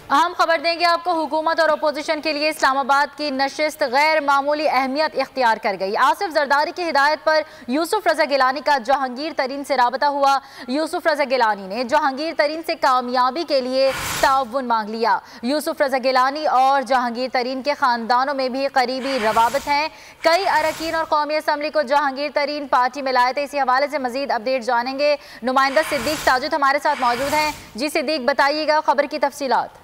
अहम खबर देंगे आपको। हुकूमत और अपोजिशन के लिए इस्लाम आबाद की नशिस्त गैर मामूली अहमियत इख्तियार कर गई। आसिफ जरदारी की हिदायत पर यूसुफ रजा गिलानी का जहांगीर तरीन से राबता हुआ। यूसुफ रजा गिलानी ने जहांगीर तरीन से कामयाबी के लिए ताउन मांग लिया। यूसुफ रजा गिलानी और जहांगीर तरीन के खानदानों में भी करीबी रवाबत हैं। कई अरकान और कौमी असम्बली को जहांगीर तरीन पार्टी में लाए थे। इसी हवाले से मजीद अपडेट जानेंगे। नुमाइंदा सिद्दीक साजिद हमारे साथ मौजूद हैं। जी सिद्दीक, बताइएगा खबर की तफसीलात।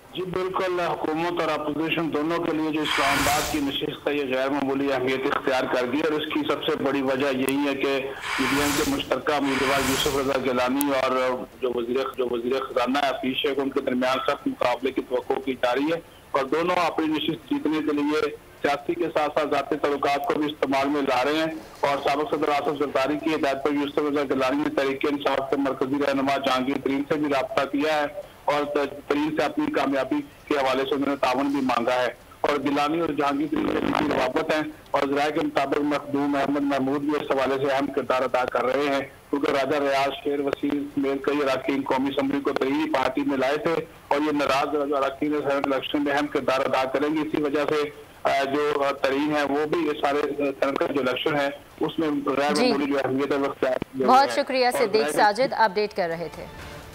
जी बिल्कुल, हुकूमत और अपोजिशन दोनों के लिए जो इस्लामाबाद की नशिस्त है ये गैर मामूली अहमियत इख्तियार कर दी और इसकी सबसे बड़ी वजह यही है कि पीडीएम के मुश्तरका उम्मीदवार यूसुफ रजा गिलानी और जो वजीर खजाना है हफीज शेख, उनके दरमियान सख्त मुकाबले की तवक्को की जा रही है और दोनों अपनी नशिस्त जीतने के लिए सियासी के साथ साथ ज़ाती तल्लुकात को भी इस्तेमाल में ला रहे हैं। और साबिक़ सदर आसिफ जरदारी की हिदायत पर यूसुफ रजा गिलानी ने तहरीक-ए-इंसाफ के मरकजी रहनुमा जहांगीर तरीन से भी राब्ता किया है और तरीन से अपनी कामयाबी के हवाले से उन्होंने ताउन भी मांगा है। और गिलानी और जहांगीर तरीन की रवाबत हैं और ज़राए के मुताबिक मखदूम अहमद महमूद भी इस हवाले से अहम किरदार अदा कर रहे हैं, क्योंकि राजा रियाज शेर वसीर समेत कई अरकान कौमी असम्बली को तरीन पार्टी में लाए थे और ये नाराज अरकान सेनेट इलेक्शन में अहम किरदार अदा करेंगे। इसी वजह से जो तरीन है वो भी सारे सेनेट का जो इलेक्शन है उसमें गैर मामूली जो अहमियत है। बहुत शुक्रिया सिद्दीक साजिद, अपडेट कर रहे थे।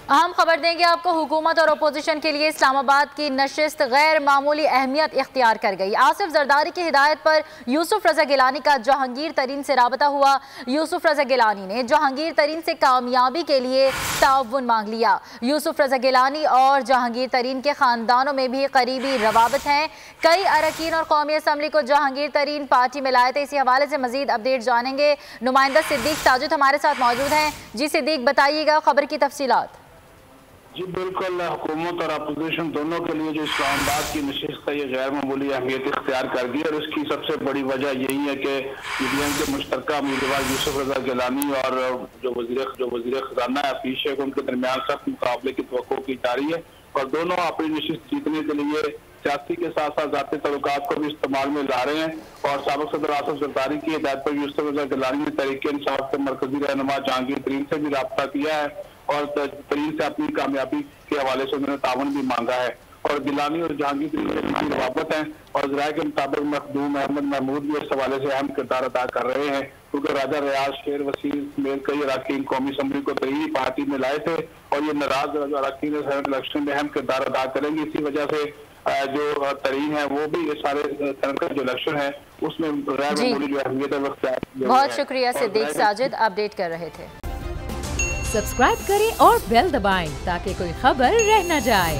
अहम खबर देंगे आपको। हुकूमत और अपोजिशन के लिए इस्लाम आबाद की नशिस्त गैर मामूली अहमियत इख्तियार कर गई। आसिफ जरदारी की हिदायत पर यूसुफ रजा गिलानी का जहांगीर तरीन से राबता हुआ। यूसुफ रजा गिलानी ने जहांगीर तरीन से कामयाबी के लिए ताउन मांग लिया। यूसुफ रजा गिलानी और जहांगीर तरीन के खानदानों में भी करीबी रवाबत हैं। कई अरकान और कौमी असम्बली को जहांगीर तरीन पार्टी में लाए थे। इसी हवाले से मजीद अपडेट जानेंगे। नुमाइंदा सिद्दीक साजिद हमारे साथ मौजूद हैं। जी सिद्दीक, बताइएगा खबर की तफसीलात। जी बिल्कुल, हुकूमत और अपोजिशन दोनों के लिए जो इस्लामाबाद की नशिस्त है ये गैर मामूली अहमियत इख्तियार कर दी और इसकी सबसे बड़ी वजह यही है कि पीडीएम के मुश्तरका उम्मीदवार यूसुफ रजा गिलानी और जो वजीर खजाना है हफीज शेख, उनके दरमियान सख्त मुकाबले की तवक्को की जा रही है और दोनों अपनी नशिस्त जीतने के लिए सियासी के साथ साथ ज़ाती तल्लुकात को भी इस्तेमाल में ला रहे हैं। और साबिक़ सदर आसिफ जरदारी की हिदायत पर यूसुफ रजा गिलानी ने तहरीक-ए-इंसाफ के मरकजी रहनुमा जहांगीर तरीन से भी राब्ता किया है और तरीन से अपनी कामयाबी के हवाले से उन्होंने ताउन भी मांगा है। और गिलानी और जहांगीर तरीन की रवाबत हैं और ज़राए के मुताबिक मखदूम अहमद महमूद भी इस हवाले से अहम किरदार अदा कर रहे हैं, क्योंकि राजा रियाज शेर वसीर समेत कई अरकान कौमी असम्बली को तरीन पार्टी में लाए थे और ये नाराज अरकान सेनेट इलेक्शन में अहम किरदार अदा करेंगे। इसी वजह से जो तरीन है वो भी सारे सेनेट का जो इलेक्शन है उसमें गैर मामूली जो अहमियत है। बहुत शुक्रिया सिद्दीक साजिद, अपडेट कर रहे थे। सब्सक्राइब करें और बेल दबाएं ताकि कोई खबर रह न जाए।